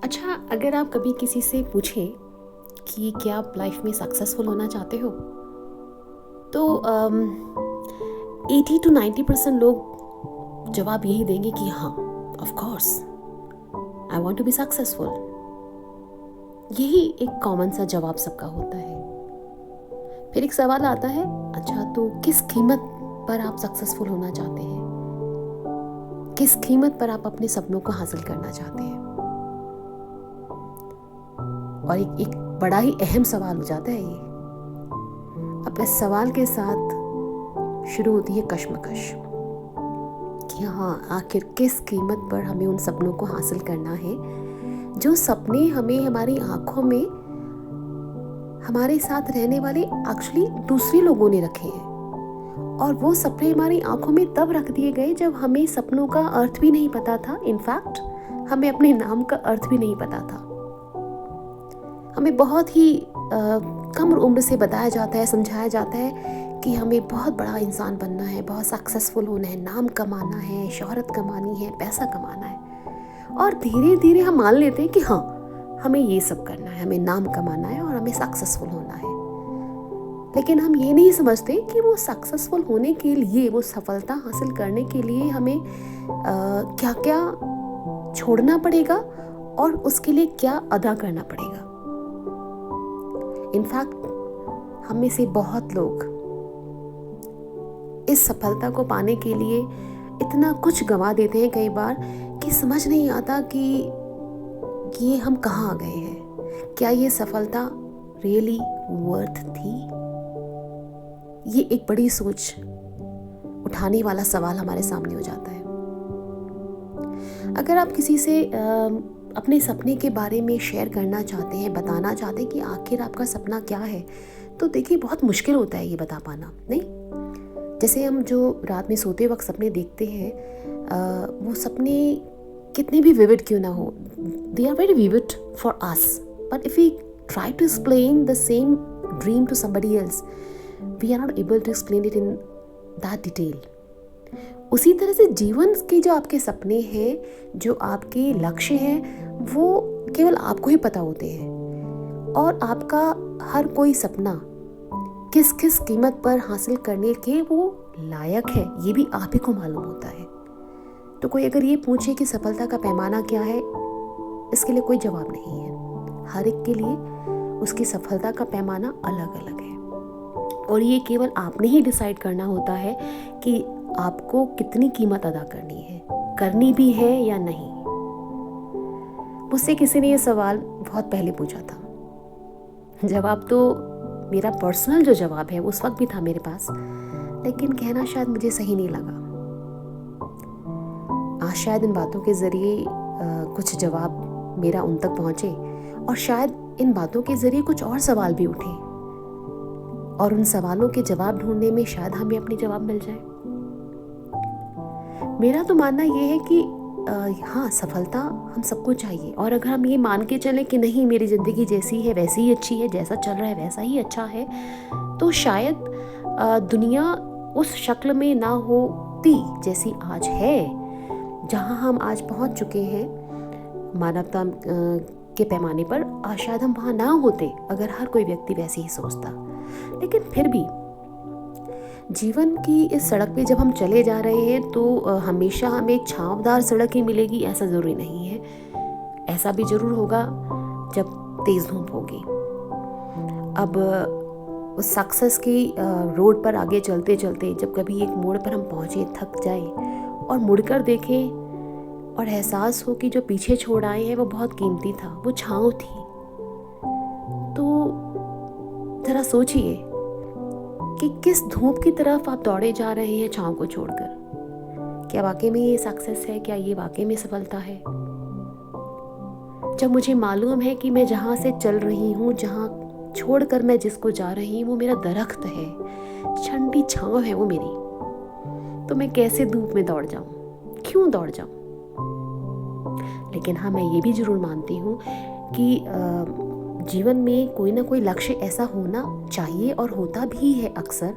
अच्छा, अगर आप कभी किसी से पूछें कि क्या आप लाइफ में सक्सेसफुल होना चाहते हो, तो 80 to 90% लोग जवाब यही देंगे कि हाँ, of course I want to be successful. यही एक कॉमन सा जवाब सबका होता है। फिर एक सवाल आता है, अच्छा तो किस कीमत पर आप सक्सेसफुल होना चाहते हैं? किस कीमत पर आप अपने सपनों को हासिल करना चाहते हैं? और एक बड़ा ही अहम सवाल हो जाता है ये। अब इस सवाल के साथ शुरू होती है कश्मकश कि हाँ, आखिर किस कीमत पर हमें उन सपनों को हासिल करना है जो सपने हमें हमारी आंखों में हमारे साथ रहने वाले एक्चुअली दूसरे लोगों ने रखे हैं। और वो सपने हमारी आंखों में तब रख दिए गए जब हमें सपनों का अर्थ भी नहीं पता था। इनफैक्ट हमें अपने नाम का अर्थ भी नहीं पता था। हमें बहुत ही कम उम्र से बताया जाता है, समझाया जाता है कि हमें बहुत बड़ा इंसान बनना है, बहुत सक्सेसफुल होना है, नाम कमाना है, शोहरत कमानी है, पैसा कमाना है। और धीरे धीरे हम मान लेते हैं कि हाँ, हमें ये सब करना है, हमें नाम कमाना है और हमें सक्सेसफुल होना है। लेकिन हम ये नहीं समझते कि वो सक्सेसफुल होने के लिए, वो सफलता हासिल करने के लिए हमें क्या क्या छोड़ना पड़ेगा और उसके लिए क्या अदा करना पड़ेगा। इनफैक्ट हम में से बहुत लोग इस सफलता को पाने के लिए इतना कुछ गंवा देते हैं कई बार कि समझ नहीं आता कि ये हम कहाँ आ गए हैं। क्या ये सफलता रियली वर्थ थी? ये एक बड़ी सोच उठाने वाला सवाल हमारे सामने हो जाता है। अगर आप किसी से अपने सपने के बारे में शेयर करना चाहते हैं, बताना चाहते हैं कि आखिर आपका सपना क्या है, तो देखिए बहुत मुश्किल होता है ये बता पाना, नहीं? जैसे हम जो रात में सोते वक्त सपने देखते हैं, वो सपने कितने भी विविड क्यों ना हो, they are very vivid for us, but if we try to explain the same dream to somebody else, we are not able to explain it in that detail. उसी तरह से जीवन के जो आपके सपने हैं, जो आपके लक्ष्य हैं, वो केवल आपको ही पता होते हैं। और आपका हर कोई सपना किस किस कीमत पर हासिल करने के वो लायक है, ये भी आप ही को मालूम होता है। तो कोई अगर ये पूछे कि सफलता का पैमाना क्या है, इसके लिए कोई जवाब नहीं है। हर एक के लिए उसकी सफलता का पैमाना अलग अलग है और ये केवल आपने ही डिसाइड करना होता है कि आपको कितनी कीमत अदा करनी है, करनी भी है या नहीं। मुझसे किसी ने ये सवाल बहुत पहले पूछा था। जवाब तो मेरा पर्सनल जो जवाब है उस वक्त भी था मेरे पास, लेकिन कहना शायद मुझे सही नहीं लगा। आज शायद इन बातों के ज़रिए कुछ जवाब मेरा उन तक पहुँचे और शायद इन बातों के ज़रिए कुछ और सवाल भी उठे और उन सवालों के जवाब ढूंढने में शायद हमें अपने जवाब मिल जाए। मेरा तो मानना ये है कि हाँ, सफलता हम सबको चाहिए। और अगर हम ये मान के चलें कि नहीं, मेरी ज़िंदगी जैसी है वैसी ही अच्छी है, जैसा चल रहा है वैसा ही अच्छा है, तो शायद दुनिया उस शक्ल में ना होती जैसी आज है। जहाँ हम आज पहुँच चुके हैं मानवता के पैमाने पर, शायद हम वहाँ ना होते अगर हर कोई व्यक्ति वैसे ही सोचता। लेकिन फिर भी जीवन की इस सड़क पे जब हम चले जा रहे हैं तो हमेशा हमें एक छांवदार सड़क ही मिलेगी ऐसा ज़रूरी नहीं है। ऐसा भी ज़रूर होगा जब तेज़ धूप होगी। अब उस सक्सेस की रोड पर आगे चलते चलते जब कभी एक मोड़ पर हम पहुँचे, थक जाए और मुड़कर देखें और एहसास हो कि जो पीछे छोड़ आए हैं वो बहुत कीमती था, वो छाँव थी, तो ज़रा सोचिए कि किस धूप की तरफ आप दौड़े जा रहे हैं छाँव को छोड़कर। क्या वाकई में ये सक्सेस है? क्या ये वाकई में सफलता है? जब मुझे मालूम है कि मैं जहाँ से चल रही हूँ, जहाँ छोड़कर मैं जिसको जा रही हूँ वो मेरा दरख्त है, ठंडी छाँव है वो मेरी, तो मैं कैसे धूप में दौड़ जाऊँ? क्यों दौड़ जाऊँ? लेकिन हाँ, मैं ये भी ज़रूर मानती हूँ कि जीवन में कोई ना कोई लक्ष्य ऐसा होना चाहिए और होता भी है अक्सर,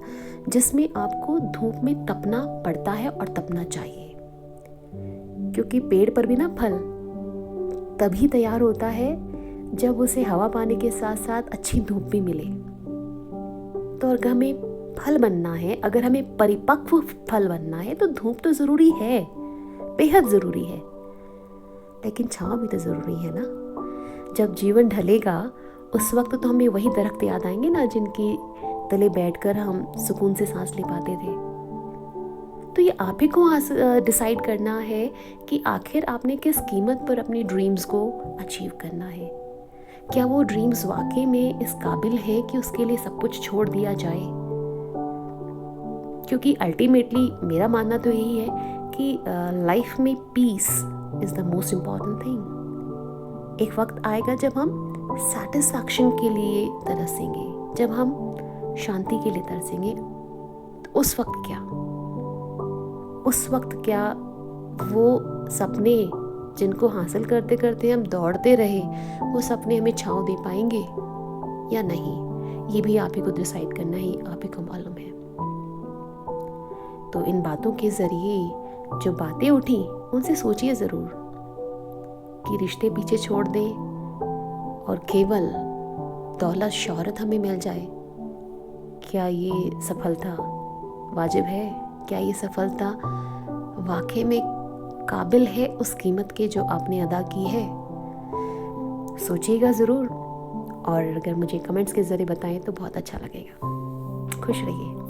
जिसमें आपको धूप में तपना पड़ता है और तपना चाहिए। क्योंकि पेड़ पर भी ना फल तभी तैयार होता है जब उसे हवा पानी के साथ साथ अच्छी धूप भी मिले। तो अगर हमें फल बनना है, अगर हमें परिपक्व फल बनना है, तो धूप तो ज़रूरी है, बेहद ज़रूरी है, लेकिन छाँव भी तो ज़रूरी है ना। जब जीवन ढलेगा उस वक्त तो हमें वही दरख्त याद आएंगे ना, जिनकी तले बैठकर हम सुकून से सांस ले पाते थे। तो ये आप ही को डिसाइड करना है कि आखिर आपने किस कीमत पर अपनी ड्रीम्स को अचीव करना है। क्या वो ड्रीम्स वाकई में इस काबिल है कि उसके लिए सब कुछ छोड़ दिया जाए? क्योंकि अल्टीमेटली मेरा मानना तो यही है कि लाइफ में peace is the most important thing. एक वक्त आएगा जब हम सेटिस्फैक्शन के लिए तरसेंगे, जब हम शांति के लिए तरसेंगे। तो उस वक्त क्या वो सपने जिनको हासिल करते करते हम दौड़ते रहे, वो सपने हमें छाँव दे पाएंगे या नहीं? ये भी आप ही को डिसाइड करना ही आप ही को मालूम है। तो इन बातों के ज़रिए जो बातें उठी उनसे सोचिए ज़रूर कि रिश्ते पीछे छोड़ दें और केवल दौलत शोहरत हमें मिल जाए। क्या ये सफलता वाजिब है? क्या ये सफलता वाकई में काबिल है उस कीमत के जो आपने अदा की है? सोचिएगा ज़रूर, और अगर मुझे कमेंट्स के ज़रिए बताएं तो बहुत अच्छा लगेगा। खुश रहिए।